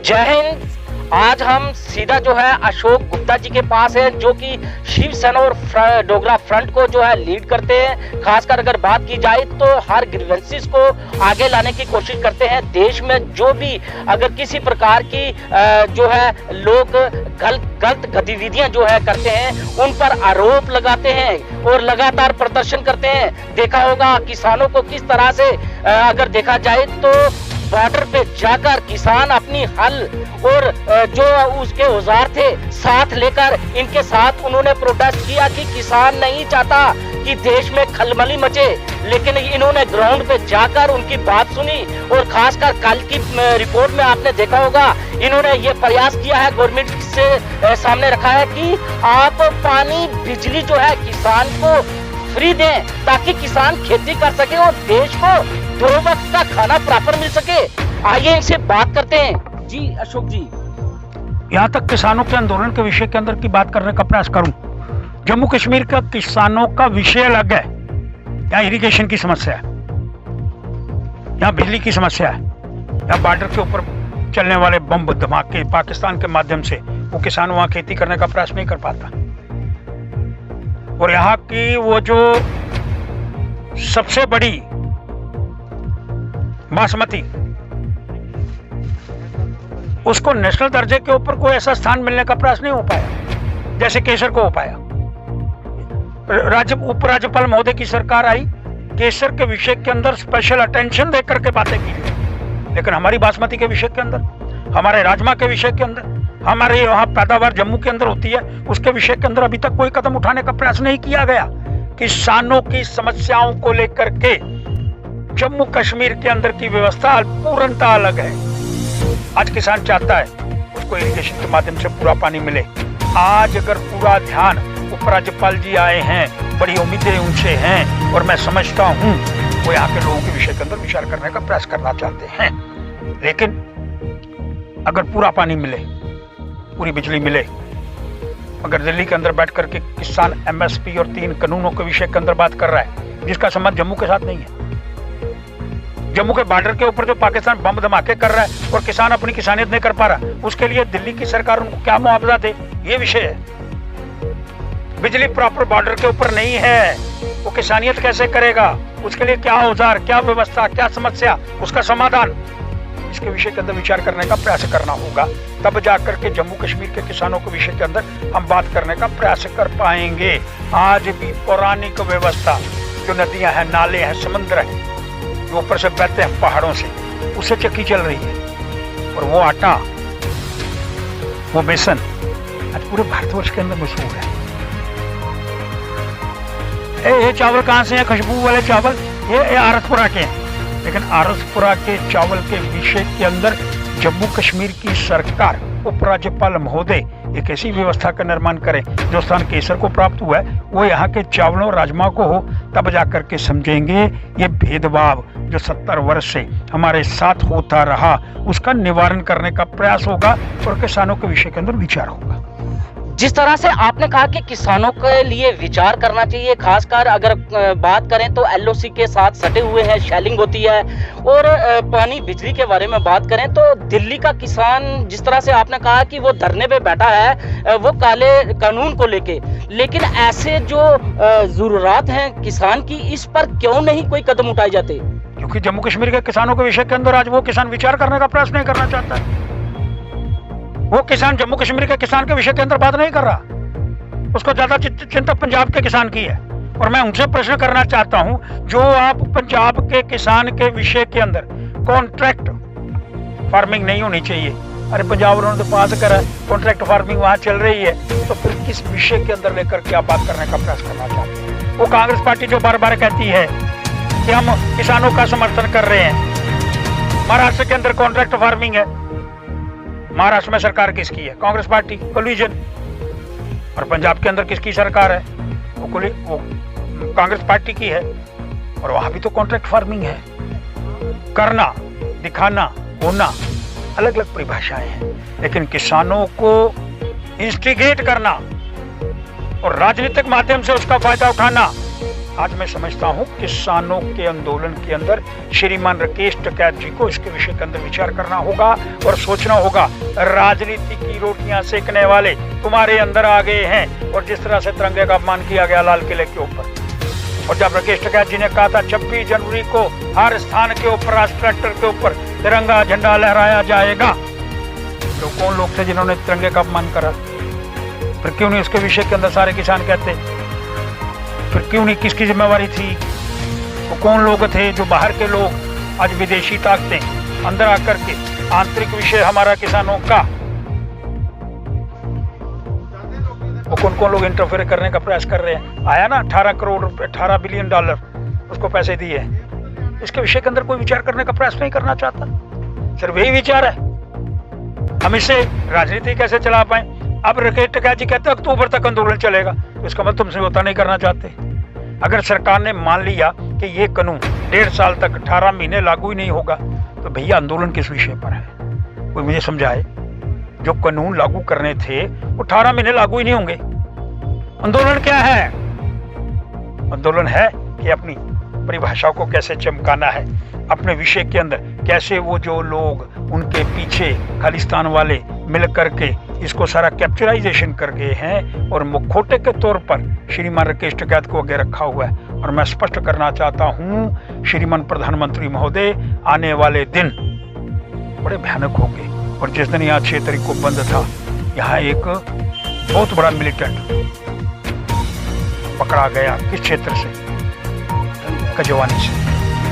जय हिंद। आज हम सीधा जो है अशोक गुप्ता जी के पास है, जो कि शिवसेना और डोगरा फ्रंट को जो है लीड करते हैं। खासकर अगर बात की जाए तो हर ग्रीवेंसेस को आगे लाने की कोशिश करते हैं। देश में जो भी अगर किसी प्रकार की जो है लोग गलत गतिविधियां जो है करते हैं, उन पर आरोप लगाते हैं और लगातार प्रदर्शन करते हैं। देखा होगा किसानों को किस तरह से अगर देखा जाए तो बॉर्डर पे जाकर किसान अपनी हल और जो उसके औजार थे साथ लेकर इनके साथ उन्होंने प्रोटेस्ट किया कि किसान नहीं चाहता कि देश में खलबली मचे, लेकिन इन्होंने ग्राउंड पे जाकर उनकी बात सुनी। और खासकर कल की रिपोर्ट में आपने देखा होगा इन्होंने ये प्रयास किया है, गवर्नमेंट से सामने रखा है कि आप पानी बिजली जो है किसान को फ्री दें ताकि किसान खेती कर सके और देश को 2 वक्त का खाना प्रॉपर मिल सके। आइए इनसे बात करते हैं। जी अशोक जी, यहाँ तक किसानों के आंदोलन के विषय के अंदर की बात करने का प्रयास करूं। जम्मू कश्मीर का किसानों का विषय अलग है। यहाँ इरिगेशन की समस्या है, यहाँ बिजली की समस्या है, यहाँ बॉर्डर के ऊपर चलने वाले बम धमाके पाकिस्तान के माध्यम से वो किसान वहां खेती करने का प्रयास नहीं कर पाता। और यहाँ की वो जो सबसे बड़ी बासमती, उसको नेशनल दर्जे के ऊपर कोई ऐसा स्थान मिलने का प्रयास नहीं हो पाया जैसे केसर को हो पाया। उपराज्यपाल महोदय की सरकार आई, केसर के विषय के अंदर स्पेशल अटेंशन देकर के बातें की, लेकिन हमारी बासमती के विषय के अंदर, हमारे राजमा के विषय के अंदर, हमारे यहाँ पैदावार जम्मू के अंदर होती है उसके विषय के अंदर अभी तक कोई कदम उठाने का प्रयास नहीं किया गया। किसानों की समस्याओं को लेकर के जम्मू कश्मीर के अंदर की व्यवस्था पूर्णतः अलग है। आज किसान चाहता है उसको इरिगेशन के माध्यम से पूरा पानी मिले। आज अगर पूरा ध्यान उपराज्यपाल जी आए हैं, बड़ी उम्मीदें उनसे हैं और मैं समझता हूं वो यहाँ के लोगों के विषय के अंदर विचार करने का प्रयास करना चाहते हैं। लेकिन अगर पूरा पानी मिले, पूरी बिजली मिले, अगर दिल्ली के अंदर बैठ करके किसान एमएसपी और 3 कानूनों के विषय के अंदर बात कर रहा है जिसका संबंध जम्मू के साथ नहीं है, जम्मू के बॉर्डर के ऊपर जो पाकिस्तान बम धमाके कर रहा है और किसान अपनी किसानियत नहीं कर पा रहा, उसके लिए दिल्ली की सरकार उनको क्या मुआवजा दे, ये विषय है। बिजली प्रॉपर बॉर्डर के ऊपर नहीं है, वो किसानियत कैसे करेगा, उसके लिए क्या औजार, क्या व्यवस्था, क्या समस्या, उसका समाधान, इसके विषय के अंदर विचार करने का प्रयास करना होगा। तब जाकर के जम्मू कश्मीर के किसानों के विषय के अंदर हम बात करने का प्रयास कर पाएंगे। आज भी पौराणिक व्यवस्था, जो नदियां हैं, नाले हैं, समुद्र है, जो ऊपर से बहते हैं पहाड़ों से, उससे चक्की चल रही है। और वो आटा, वो बेसन आज पूरे भारतवर्ष के अंदर मशहूर है। ये चावल कहाँ से है? खुशबू वाले चावल ये आरसपुरा के हैं। लेकिन आरसपुरा के चावल के विषय के अंदर जम्मू कश्मीर की सरकार, उपराज्यपाल महोदय एक ऐसी व्यवस्था का निर्माण करे जो स्थान केसर को प्राप्त हुआ है वो यहाँ के चावलों राजमा को हो, तब जाकर के समझेंगे ये भेदभाव जो 70 वर्ष से हमारे साथ होता रहा उसका निवारण करने का प्रयास होगा और किसानों के विषय के अंदर विचार होगा। जिस तरह से आपने कहा कि किसानों के लिए विचार करना चाहिए, खासकर अगर बात करें तो एलओसी के साथ सटे हुए हैं, शेलिंग होती है, और पानी बिजली के बारे में बात करें तो दिल्ली का किसान जिस तरह से आपने कहा कि वो धरने पे बैठा है वो काले कानून को लेके, लेकिन ऐसे जो जरूरत हैं किसान की, इस पर क्यों नहीं कोई कदम उठाए जाते? क्योंकि जम्मू कश्मीर के किसानों के विषय के अंदर आज वो किसान विचार करने का प्रयास नहीं करना चाहता। वो किसान जम्मू कश्मीर के किसान के विषय के अंदर बात नहीं कर रहा, उसको ज्यादा चिंता पंजाब के किसान की है। और मैं उनसे प्रश्न करना चाहता हूं, जो आप पंजाब के किसान के विषय के अंदर कॉन्ट्रैक्ट फार्मिंग नहीं होनी चाहिए, अरे पंजाब उन्होंने तो पास करा, कॉन्ट्रैक्ट फार्मिंग वहां चल रही है, तो फिर किस विषय के अंदर लेकर के आप बात करने का प्रयास करना चाहते हैं? वो कांग्रेस पार्टी जो बार बार कहती है कि हम किसानों का समर्थन कर रहे हैं, महाराष्ट्र के अंदर कॉन्ट्रैक्ट फार्मिंग है, महाराष्ट्र में सरकार किसकी है? Congress party, collision. और पंजाब के अंदर किसकी सरकार है? वो कांग्रेस पार्टी की है, और वहां भी तो कॉन्ट्रैक्ट फार्मिंग है। करना, दिखाना, होना, अलग अलग परिभाषाएं हैं, लेकिन किसानों को इंस्टिगेट करना और राजनीतिक माध्यम से उसका फायदा उठाना, आज मैं समझता हूँ किसानों के आंदोलन के अंदर श्रीमान राकेश टिकैत जी को इसके विषय के अंदर विचार करना होगा और सोचना होगा। राजनीति की रोटियां सेकने वाले तुम्हारे अंदर आ गए हैं। और जिस तरह से तिरंगे का अपमान किया गया लाल किले के ऊपर, और जब राकेश टिकैत जी ने कहा था 26 जनवरी को हर स्थान के ऊपर, राष्ट्र ट्रैक्टर के ऊपर तिरंगा झंडा लहराया जाएगा, तो कौन लोग थे जिन्होंने तिरंगे का अपमान करा? फिर क्यों नहीं उसके विषय के अंदर सारे किसान कहते? फिर क्यों नहीं? किसकी जिम्मेवारी थी? वो कौन लोग थे जो बाहर के लोग, आज विदेशी ताकतें अंदर आकर के आंतरिक विषय हमारा किसानों का, वो कौन कौन लोग इंटरफेयर करने का प्रयास कर रहे हैं? आया ना 18 करोड़ रुपए, 18 बिलियन डॉलर उसको पैसे दिए। इसके विषय के अंदर कोई विचार करने का प्रयास नहीं करना चाहता, सिर्फ यही विचार है हम इसे राजनीति कैसे चला पाए। अब राकेश टिकैत जी कहते हैं अक्टूबर तक आंदोलन चलेगा, तो इसका मतलब तुम समझौता नहीं करना चाहते। अगर सरकार ने मान लिया कि ये कानून 1.5 साल तक 18 महीने लागू ही नहीं होगा, तो भैया आंदोलन किस विषय पर है? कोई मुझे समझाए। जो कानून लागू करने थे वो 18 महीने लागू ही नहीं होंगे। आंदोलन क्या है? आंदोलन है कि अपनी परिभाषा को कैसे चमकाना है, अपने विषय के अंदर कैसे वो जो लोग उनके पीछे खालिस्तान वाले मिल करके इसको सारा कैप्चराइजेशन कर गए हैं और मुखौटे के तौर पर श्रीमान राकेश टिकैत को आगे रखा हुआ है। और मैं स्पष्ट करना चाहता हूं श्रीमान प्रधानमंत्री महोदय, आने वाले दिन बड़े भयानक होंगे। और जिस दिन यहाँ 6 तारीख को बंद था, यहाँ एक बहुत बड़ा मिलिटेंट पकड़ा गया। किस क्षेत्र से? कजवानी से।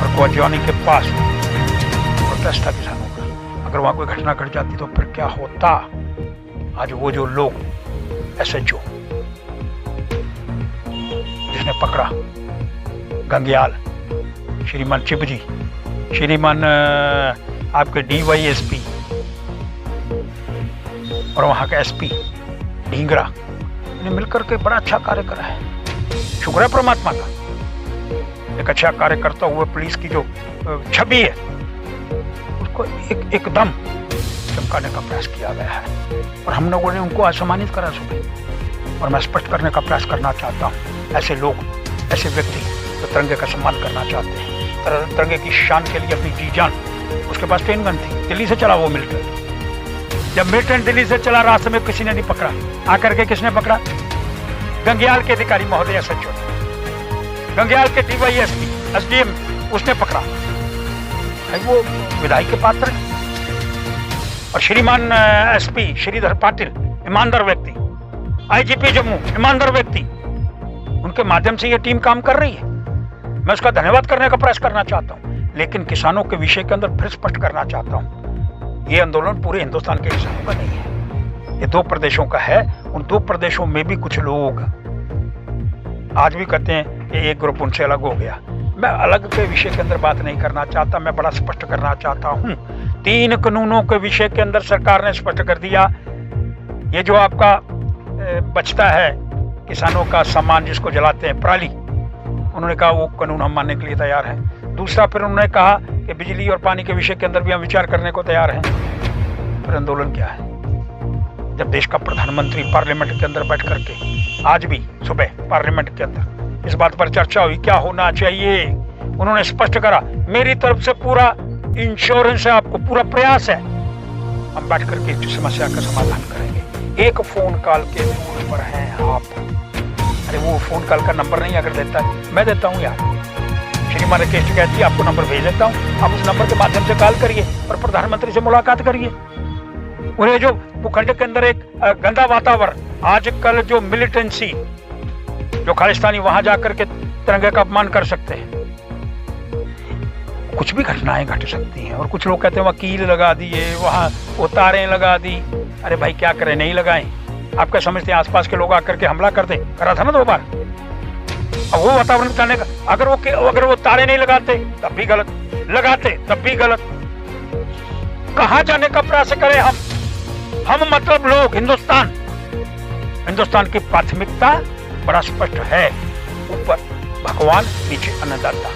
और कजवानी के पास प्रोटेस्ट था किसानों का। अगर वहां कोई घटना घट जाती तो फिर क्या होता? आज वो जो लोग SHO जिसने पकड़ा गंग्याल, श्रीमान चिपजी, श्रीमान आपके DYSP और वहां का SP ढींगरा ने मिलकर के बड़ा अच्छा कार्य करा है। शुक्र है परमात्मा का, एक अच्छा कार्य करता हुआ पुलिस की जो छवि है उसको एकदम चमकाने का प्रयास किया गया है। और हम लोगों ने उनको असम्मानित करा सुबह। और मैं स्पष्ट करने का प्रयास करना चाहता हूँ, ऐसे लोग, ऐसे व्यक्ति जो तिरंगे का सम्मान करना चाहते हैं, तिरंगे की शान के लिए अपनी जी जान, उसके पास ट्रेन गन थी, दिल्ली से चला वो मिलिटेंट। जब मिलिटेंट दिल्ली से चला, रास्ते में किसी ने नहीं पकड़ा। आकर के किसने पकड़ा? गंग्याल के अधिकारी महोदय SHO, गंग्याल के DYSP SDM, उसने पकड़ा। वो विधायक के पात्र। और श्रीमान SP श्रीधर पाटिल, ईमानदार व्यक्ति, IGP जम्मू, ईमानदार व्यक्ति, उनके माध्यम से ये टीम काम कर रही है। मैं उसका धन्यवाद करने का प्रयास करना चाहता हूँ। लेकिन किसानों के विषय के अंदर फिर स्पष्ट करना चाहता हूँ, ये आंदोलन पूरे हिंदुस्तान के किसानों का नहीं है, ये 2 प्रदेशों का है। उन 2 प्रदेशों में भी कुछ लोग आज भी कहते हैं कि एक ग्रुप उनसे अलग हो गया। मैं अलग के विषय के अंदर बात नहीं करना चाहता, मैं बड़ा स्पष्ट करना चाहता हूँ। 3 कानूनों के विषय के अंदर सरकार ने स्पष्ट कर दिया, ये जो आपका बचता है किसानों का सामान जिसको जलाते हैं, पराली, उन्होंने कहा वो कानून हम मानने के लिए तैयार हैं। दूसरा फिर उन्होंने कहा कि बिजली और पानी के विषय के अंदर भी हम विचार करने को तैयार हैं। फिर आंदोलन क्या है? जब देश का प्रधानमंत्री पार्लियामेंट के अंदर बैठ करके, आज भी सुबह पार्लियामेंट के अंदर इस बात पर चर्चा हुई क्या होना चाहिए, उन्होंने स्पष्ट करा मेरी तरफ से पूरा इंश्योरेंस है, आपको पूरा प्रयास है, हम बैठ करके इस समस्या का समाधान करेंगे। एक फोन कॉल के दूर पर हैं आप। अरे वो फोन कॉल का नंबर नहीं अगर देता है, मैं देता हूँ यार, श्रीमान राकेश टिकैत जी आपको नंबर भेज देता हूँ, आप उस नंबर के माध्यम से कॉल करिए और प्रधानमंत्री से मुलाकात करिए। उन्हें जो भूखंड के अंदर एक गंदा वातावरण, आजकल जो मिलिटेंसी, जो खालिस्तानी वहां जाकर के तिरंगे का अपमान कर सकते हैं, कुछ भी घटनाएं घट सकती हैं। और कुछ लोग कहते हैं वकील लगा दिए, वहां वो तारें लगा दी। अरे भाई क्या करें, नहीं लगाएं। आप क्या समझते हैं आसपास के लोग आकर के हमला कर दे? करा था ना 2 बार। अब वो वातावरण बताने का, अगर वो तारे नहीं लगाते तब भी गलत, लगाते तब भी गलत। कहां जाने का प्रयास करें हम मतलब लोग, हिंदुस्तान की प्राथमिकता बड़ा स्पष्ट है, ऊपर भगवान, नीचे अन्नदाता।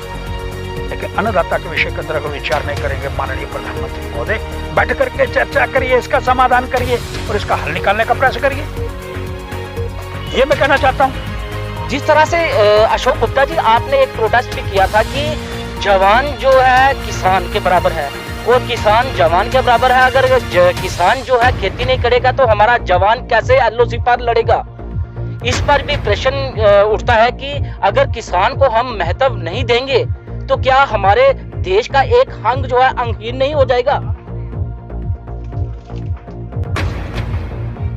लेकिन अन्नदाता के विषय के अंदर अगर विचार नहीं करेंगे माननीय प्रधानमंत्री महोदय, बैठ करके चर्चा करिए, इसका समाधान करिए और इसका हल निकालने का प्रयास करिए। ये मैं कहना चाहता हूं। जिस तरह से अशोक गुप्ता जी आपने एक प्रोटेस्ट भी किया था कि जवान जो है किसान के बराबर है और किसान जवान के बराबर है, अगर किसान जो है खेती नहीं करेगा तो हमारा जवान कैसे एलओसी पर लड़ेगा। इस पर भी प्रश्न उठता है कि अगर किसान को हम महत्व नहीं देंगे तो क्या हमारे देश का एक अंग जो है अंगहीन नहीं हो जाएगा।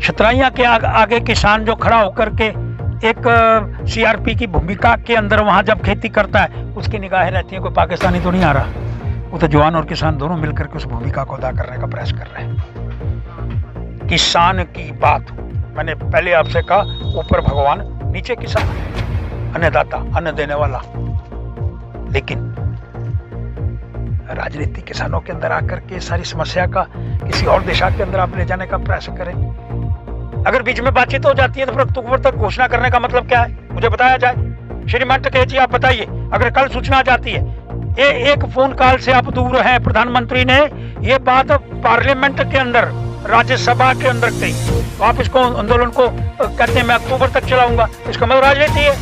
छतराइयां के आगे किसान जो खड़ा होकर के एक सीआरपी की भूमिका के अंदर वहां जब खेती करता है, उसकी निगाहें रहती हैं कोई पाकिस्तानी तो नहीं आ रहा, वो तो जवान और किसान दोनों मिलकर के उस भूमिका को अदा करने का प्रयास कर रहे हैं। किसान की बात मैंने पहले आपसे कहा, ऊपर भगवान नीचे किसान, अन्नदाता, अन्न देने वाला, लेकिन राजनीति किसानों के अंदर आकर के सारी समस्या का किसी और दिशा के अंदर आप ले जाने का प्रयास करें। अगर बीच में बातचीत हो जाती है तो फिर अक्टूबर तक घोषणा करने का मतलब क्या है, मुझे बताया जाए। श्रीमान टकेत जी आप बताइए, अगर कल सूचना आ जाती है, एक फोन कॉल से आप दूर हैं, प्रधानमंत्री ने ये बात पार्लियामेंट के अंदर, राज्यसभा के अंदर कही, तो आप इसको आंदोलन को कहते हैं मैं अक्टूबर तक चलाऊंगा, इसका मतलब राजनीति है।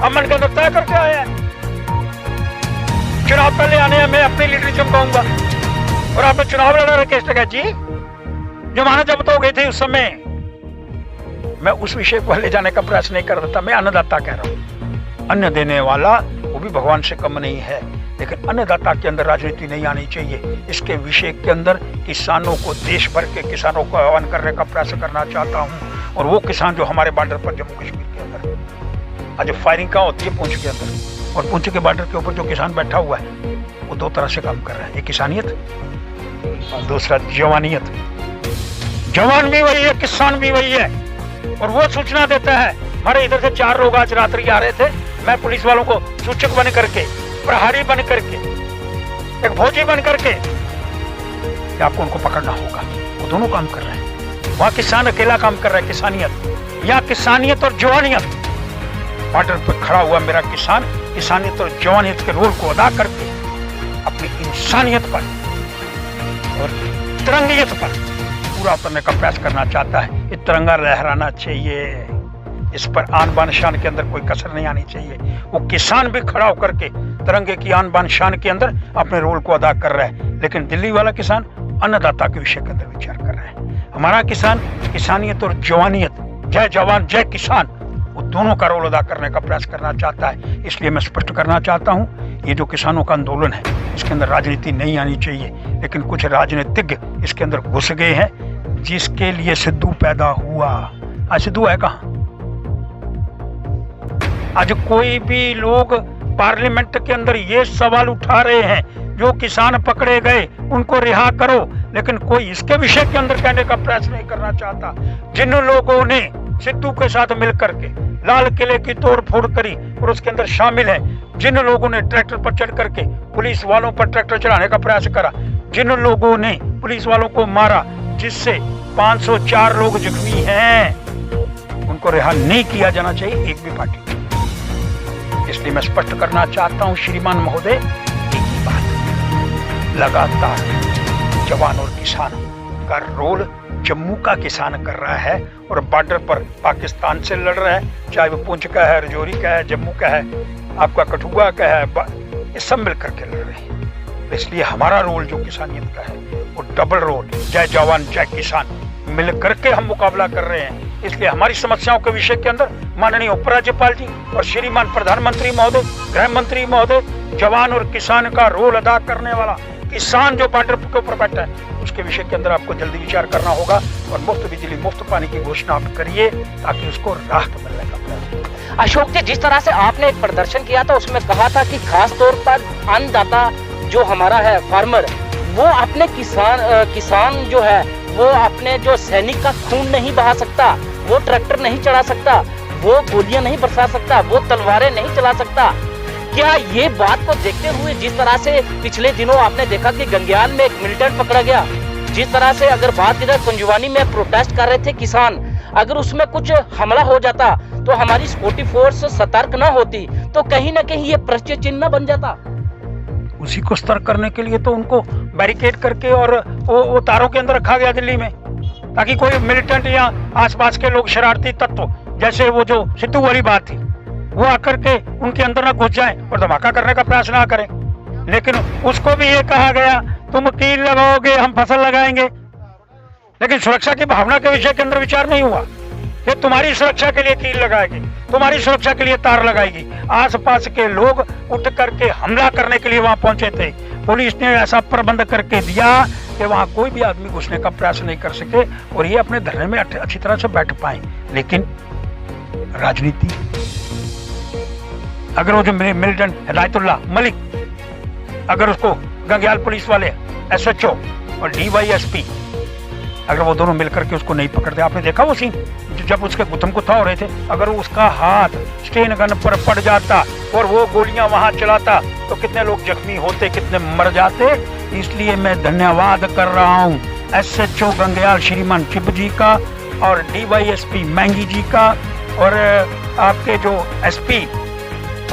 अब मन के अंदर तय करके आया है, चुनाव पहले आने हैं, मैं अपनी लीडर चमकाऊंगा। और आपने चुनाव लड़ा राकेश टकैत जी, जमानत जब्त हो गई थी उस समय, मैं उस विषय को ले जाने का प्रयास नहीं कर रहा था। मैं अन्नदाता कह रहा हूँ, अन्न देने वाला वो भी भगवान से कम नहीं है, लेकिन अन्नदाता के अंदर राजनीति नहीं आनी चाहिए। इसके विषय के अंदर किसानों को, देश भर के किसानों को आह्वान करने का प्रयास करना चाहता हूँ। और वो किसान जो हमारे बॉर्डर पर जम्मू कश्मीर के अंदर आज फायरिंग कहाँ होती है, पुंछ के अंदर, और पुंछ के बॉर्डर के ऊपर जो किसान बैठा हुआ है वो दो तरह से काम कर रहा है, एक किसानियत और दूसरा जवानियत। जवान भी वही है, किसान भी वही है। और वो सूचना देता है, हमारे इधर से 4 लोग आज रात्रि आ रहे थे, मैं पुलिस वालों को सूचक बन करके, प्रहरी बन करके, एक फौजी बन करके, आपको उनको पकड़ना होगा। वो दोनों काम कर रहे हैं। वहां किसान अकेला काम कर रहा है, किसानियत, या किसानियत और जवानियत। बॉर्डर पर खड़ा हुआ मेरा किसान किसानियत और जवानियत के रोल को अदा करके अपनी इंसानियत पर और तिरंगियत पर पूरा उतरने का प्रयास करना चाहता है। ये तिरंगा लहराना चाहिए, इस पर आन बान शान के अंदर कोई कसर नहीं आनी चाहिए। वो किसान भी खड़ा होकर के तिरंगे की आन बान शान के अंदर अपने रोल को अदा कर रहा है, लेकिन दिल्ली वाला किसान अन्नदाता के विषय के अंदर विचार कर रहा है। हमारा किसान किसानियत और जवानियत, जय जवान जय किसान, वो दोनों का रोल अदा करने का प्रयास करना चाहता है। इसलिए मैं स्पष्ट करना चाहता हूँ, ये जो किसानों का आंदोलन है इसके अंदर राजनीति नहीं आनी चाहिए, लेकिन कुछ राजनीतिज्ञ इसके अंदर घुस गए हैं, जिसके लिए सिद्धू पैदा हुआ। आज सिद्धू है कहाँ? आज कोई भी लोग पार्लियामेंट के अंदर ये सवाल उठा रहे हैं, जो किसान पकड़े गए उनको रिहा करो, लेकिन कोई इसके विषय के अंदर कहने का प्रयास नहीं करना चाहता। जिन लोगों ने सिद्धू के साथ मिलकर के लाल किले की तोड़ फोड़ करी और उसके अंदर शामिल हैं, जिन लोगों ने ट्रैक्टर पर चढ़ करके पुलिस वालों पर ट्रैक्टर चढ़ाने का प्रयास करा, जिन लोगों ने पुलिस वालों को मारा, जिससे 504 लोग जख्मी हैं, उनको रिहा नहीं किया जाना चाहिए एक भी पार्टी। इसलिए मैं स्पष्ट करना चाहता हूं श्रीमान महोदय, एक ही बात, लगातार जवान और किसान का रोल जम्मू का किसान कर रहा है और बॉर्डर पर पाकिस्तान से लड़ रहा है, चाहे वो पुंछ का है, रजौरी का है, जम्मू का है, आपका कठुआ का है, ये सब मिल करके लड़ रहे हैं। इसलिए हमारा रोल जो किसानियत का है वो डबल रोल, जय जवान जय किसान, मिल करके हम मुकाबला कर रहे हैं। इसलिए हमारी समस्याओं के विषय के अंदर माननीय उपराज्यपाल जी और श्रीमान प्रधानमंत्री महोदय, गृह मंत्री महोदय, जवान और किसान का रोल अदा करने वाला किसान जो बॉर्डर के ऊपर बैठा है, उसके विषय के अंदर आपको जल्दी विचार करना होगा और मुफ्त बिजली मुफ्त पानी की घोषणा आप करिए, ताकि उसको राहत मिलने का प्रयास। अशोक जी, जिस तरह से आपने एक प्रदर्शन किया था उसमें कहा था कि खास तौर पर अन्नदाता जो हमारा है, फार्मर, वो अपने किसान जो है वो अपने जो सैनिक का खून नहीं बहा सकता, वो ट्रैक्टर नहीं चढ़ा सकता, वो गोलियां नहीं बरसा सकता, वो तलवारें नहीं चला सकता। क्या ये बात को देखते हुए जिस तरह से पिछले दिनों आपने देखा कि गंगयाल में एक मिलिटेंट पकड़ा गया, जिस तरह से अगर बात इधर कुंजवानी में प्रोटेस्ट कर रहे थे किसान, अगर उसमें कुछ हमला हो जाता तो हमारी सिक्योरिटी फोर्स सतर्क न होती तो कहीं ना कहीं ये प्रश्न चिन्ह बन जाता। उसी को सतर्क करने के लिए तो उनको बैरिकेड करके और वो तारों के अंदर रखा गया दिल्ली में, ताकि कोई मिलिटेंट या आसपास के लोग शरारती तत्व, जैसे वो जो सिद्धू वाली बात थी, वो आकर के उनके अंदर ना घुस जाए और धमाका करने का प्रयास ना करें। लेकिन उसको भी ये कहा गया तुम कील लगाओगे हम फसल लगाएंगे, लेकिन सुरक्षा की भावना के विषय के अंदर विचार नहीं हुआ। ये तुम्हारी सुरक्षा के लिए कील लगाएगी, तुम्हारी सुरक्षा के लिए तार लगाएगी। आसपास के लोग उठ करके हमला करने के लिए वहां पहुंचे थे। पुलिस ने ऐसा प्रबंध करके दिया कि वहां कोई भी आदमी घुसने का प्रयास नहीं कर सके और ये अपने धरने में अच्छी तरह से बैठ पाए। लेकिन राजनीति, अगर वो जो मिलिटेंट हिदायतुल्लाह मलिक, अगर उसको गंग्याल पुलिस वाले SHO और DYSP अगर वो दोनों मिलकर के उसको नहीं पकड़ते, आपने देखा वो सीन जब उसके गुत्थम गुत्था हो रहे थे, अगर उसका हाथ स्टेन गन पर पड़ जाता और वो गोलियां वहां चलाता तो कितने लोग जख्मी होते, कितने मर जाते। इसलिए मैं धन्यवाद कर रहा हूं SHO गंग्याल श्रीमान चिब जी का और DYSP मैंगी जी का और आपके जो SP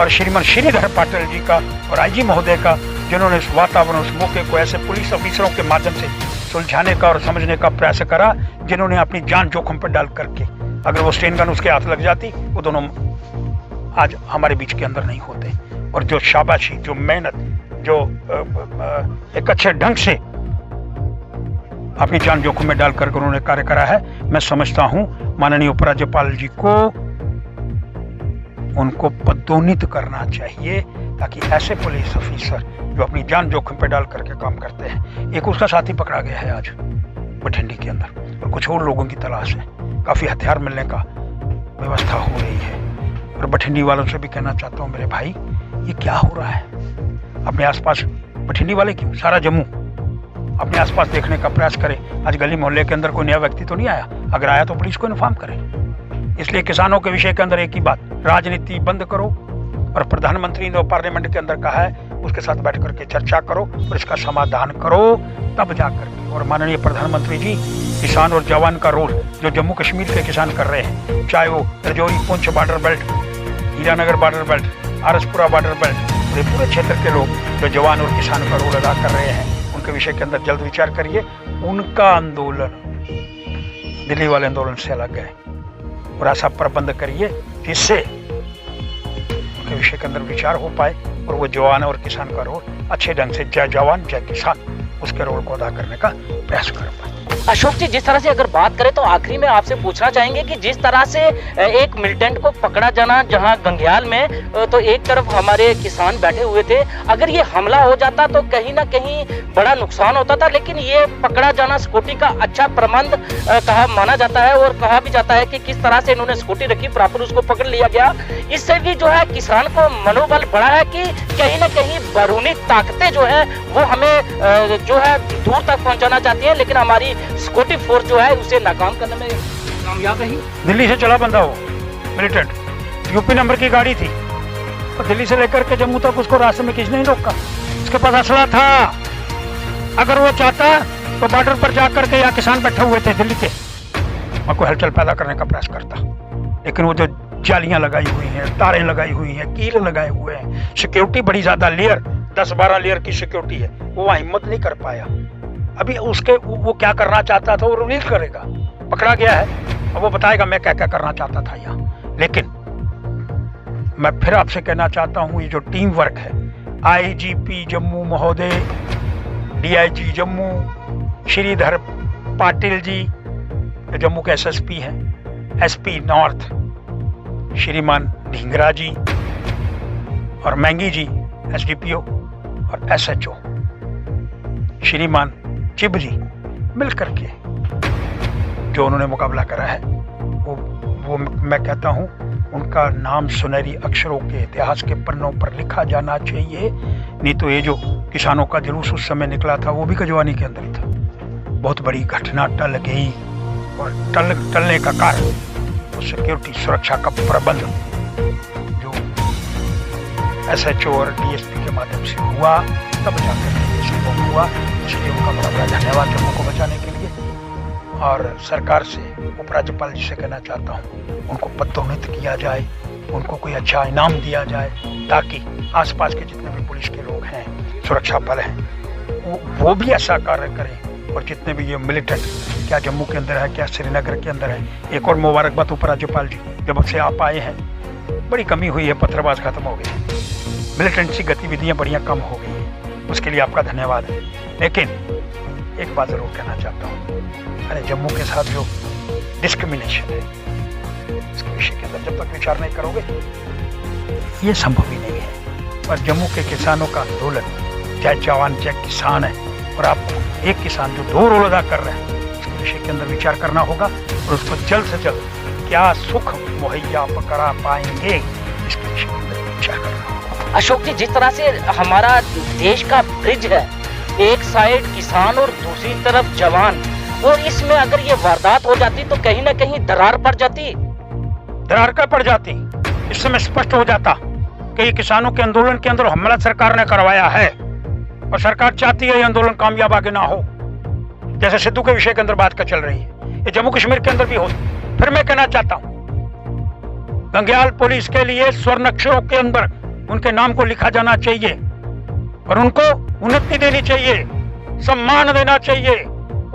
और श्रीमान श्रीधर पाटिल जी का और IG महोदय का, जिन्होंने इस वातावरण, उस मौके को ऐसे पुलिस ऑफिसरों के माध्यम से सुलझाने का और समझने का प्रयास करा, जिन्होंने अपनी जान जोखिम पर डाल करके, अगर वो स्टेन गन उसके हाथ लग जाती वो दोनों आज हमारे बीच के अंदर नहीं होते। और जो शाबाशी, जो मेहनत, जो एक अच्छे ढंग से अपनी जान जोखिम में डाल करके उन्होंने कार्य करा है, मैं समझता हूं माननीय उपराज्यपाल जी को उनको पदोन्नत करना चाहिए, ताकि ऐसे पुलिस ऑफिसर जो अपनी जान जोखिम पे डाल करके काम करते हैं। एक उसका साथी पकड़ा गया है आज बठिंडी के अंदर और कुछ और लोगों की तलाश है, काफी हथियार मिलने का व्यवस्था हो रही है। और बठिंडी वालों से भी कहना चाहता हूँ, मेरे भाई ये क्या हो रहा है? अपने आसपास, बठिंडी वाले क्यों, सारा जम्मू अपने आसपास देखने का प्रयास करे। आज गली मोहल्ले के अंदर कोई नया व्यक्ति तो नहीं आया, अगर आया तो पुलिस को इन्फॉर्म करे। इसलिए किसानों के विषय के अंदर एक ही बात, राजनीति बंद करो और प्रधानमंत्री ने पार्लियामेंट के अंदर कहा है उसके साथ बैठ करके चर्चा करो और इसका समाधान करो, तब जाकर के। और माननीय प्रधानमंत्री जी, किसान और जवान का रोल जो जम्मू कश्मीर के किसान कर रहे हैं, चाहे वो Rajouri Poonch border belt, Hiranagar border belt, Araspura border belt, ये पूरे क्षेत्र के लोग जो जवान और किसान का रोल अदा कर रहे हैं, उनके विषय के अंदर जल्द विचार करिए। उनका आंदोलन दिल्ली वाले आंदोलन से अलग है और ऐसा प्रबंध करिए जिससे उनके विषय के अंदर विचार हो पाए और वो जवान और किसान का रोल अच्छे ढंग से, जय जवान जय किसान, उसके रोल को अदा करने का प्रयास कर पाए। अशोक जी, जिस तरह से अगर बात करें तो आखिरी में आपसे पूछना चाहेंगे कि जिस तरह से एक मिलिटेंट को पकड़ा जाना जहां गंग्याल में, तो एक तरफ हमारे किसान बैठे हुए थे, अगर ये हमला हो जाता तो कहीं ना कहीं बड़ा नुकसान होता था, लेकिन ये पकड़ा जाना सिक्योरिटी का अच्छा प्रबंध कहा माना जाता है और कहा भी जाता है कि किस तरह से इन्होंने सिक्योरिटी रखी, प्रॉपर उसको पकड़ लिया गया। इससे भी जो है किसान को मनोबल बढ़ा है कि कहीं ना कहीं बैरूनी ताकतें जो है वो हमें जो है दूर तक पहुंचाना चाहती है, लेकिन हमारी सिक्योरिटी फोर्स जो है उसे नाकाम करने में कामयाब रही। दिल्ली से चला बंदा वो मिलिटेंट, यूपी नंबर की गाड़ी थी और दिल्ली से लेकर के जम्मू तक उसको रास्ते में किसने नहीं रोका। उसके पास असला था, अगर वो चाहता तो बॉर्डर पर जाकर के, या किसान बैठे हुए थे दिल्ली के, और कोई हलचल पैदा करने का प्रयास करता। लेकिन वो जो जालियां लगाई हुई हैं, तारें लगाई हुई हैं, कील लगाए हुए हैं, सिक्योरिटी बड़ी ज्यादा लेयर, 10-12 लेयर की सिक्योरिटी है, वो वहां हिम्मत नहीं कर पाया। अभी उसके वो क्या करना चाहता था वो रिवील करेगा, पकड़ा गया है और वो बताएगा मैं क्या क्या करना चाहता था यहाँ। लेकिन मैं फिर आपसे कहना चाहता हूँ, ये जो टीम वर्क है, IGP जम्मू महोदय, DIG जम्मू श्रीधर पाटिल जी जम्मू के SSP हैं, SP नॉर्थ श्रीमान ढींगरा जी और मैंगी जी SDPO और SHO श्रीमान चिब जी मिलकर के जो उन्होंने मुकाबला करा है, वो मैं कहता हूं उनका नाम सुनहरी अक्षरों के इतिहास के पन्नों पर लिखा जाना चाहिए। नहीं तो ये जो किसानों का जुलूस उस समय निकला था वो भी कजवानी के अंदर था। बहुत बड़ी घटना टल गई और टलने का कारण सिक्योरिटी, सुरक्षा का प्रबंध जो SHO और DSP के माध्यम से हुआ, तब जाकर संभव हुआ। इसलिए उनका बड़ा बड़ा धन्यवाद जम्मू को बचाने के लिए। और सरकार से, उपराज्यपाल जी से कहना चाहता हूँ उनको पदोन्नत किया जाए, उनको कोई अच्छा इनाम दिया जाए, ताकि आसपास के जितने भी पुलिस के लोग हैं, सुरक्षा बल हैं, वो भी ऐसा कार्य करें। और जितने भी ये मिलिटेंट, क्या जम्मू के अंदर है, क्या श्रीनगर के अंदर है। एक और मुबारकबाद उपराज्यपाल जी, जब से आप आए हैं बड़ी कमी हुई है, पत्थरबाज खत्म हो गई, मिलिटेंसी गतिविधियां बढ़िया कम हो गई है, उसके लिए आपका धन्यवाद है। लेकिन एक बात जरूर कहना चाहता हूँ, अरे जम्मू के साथ जो डिस्क्रिमिनेशन है, इसके विषय के अंदर जब तक विचार नहीं करोगे ये संभव ही नहीं है। और जम्मू के किसानों का आंदोलन, चाहे जवान चाहे किसान है, और आपको एक किसान जो 2 रोल अदा कर रहे हैं, उसके विषय के अंदर विचार करना होगा और उसको जल्द से जल्द क्या सुख मुहैया करा पाएंगे, इसके विषय के अंदर विचार करना होगा। अशोक जी, जिस तरह से हमारा देश का ब्रिज है, एक साइड किसान और दूसरी तरफ जवान, और इसमें अगर ये वारदात हो जाती तो कहीं ना कहीं दरार पड़ जाती। दरार का पड़ जाती, इस समय स्पष्ट हो जाता कि किसानों के आंदोलन के अंदर हमला सरकार ने करवाया है और सरकार चाहती है ये आंदोलन कामयाब आगे ना हो, जैसे सिद्धू के विषय के अंदर बात का चल रही है, ये जम्मू कश्मीर के अंदर भी हो। फिर मैं कहना चाहता हूं, गंग्याल पुलिस के लिए स्वर्ण अक्षरों के अंदर उनके नाम को लिखा जाना चाहिए और उनको उन्नति देनी चाहिए, सम्मान देना चाहिए,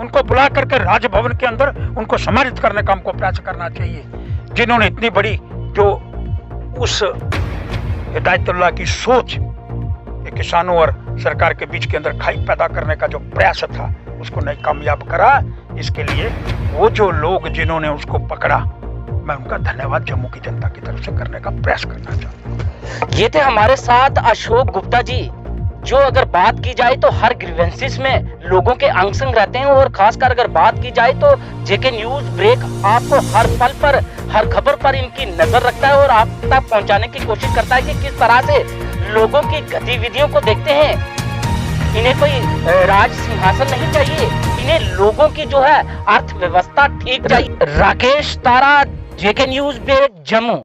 उनको बुला करके राजभवन के अंदर उनको सम्मानित करने का हमको प्रयास करना चाहिए, जिन्होंने इतनी बड़ी जो उस हिदायतुल्लाह की सोच, किसानों और सरकार के बीच के अंदर खाई पैदा करने का जो प्रयास था, उसको नहीं कामयाब करा। इसके लिए वो जो लोग जिन्होंने उसको पकड़ा, मैं उनका धन्यवाद जम्मू की जनता की तरफ से करने का प्रयास करना चाहता हूँ। ये थे हमारे साथ अशोक गुप्ता जी, जो अगर बात की जाए तो हर ग्रीवेंसेस में लोगों के अंग संग रहते हैं, और खासकर अगर बात की जाए तो जेके न्यूज ब्रेक आपको हर पल पर, हर खबर पर इनकी नजर रखता है और आप तक पहुंचाने की कोशिश करता है कि किस तरह से लोगों की गतिविधियों को देखते हैं। इन्हें कोई राज सिंहासन नहीं चाहिए, इन्हें लोगों की जो है अर्थव्यवस्था ठीक चाहिए। राकेश तारा, जेके न्यूज ब्रेक, जम्मू।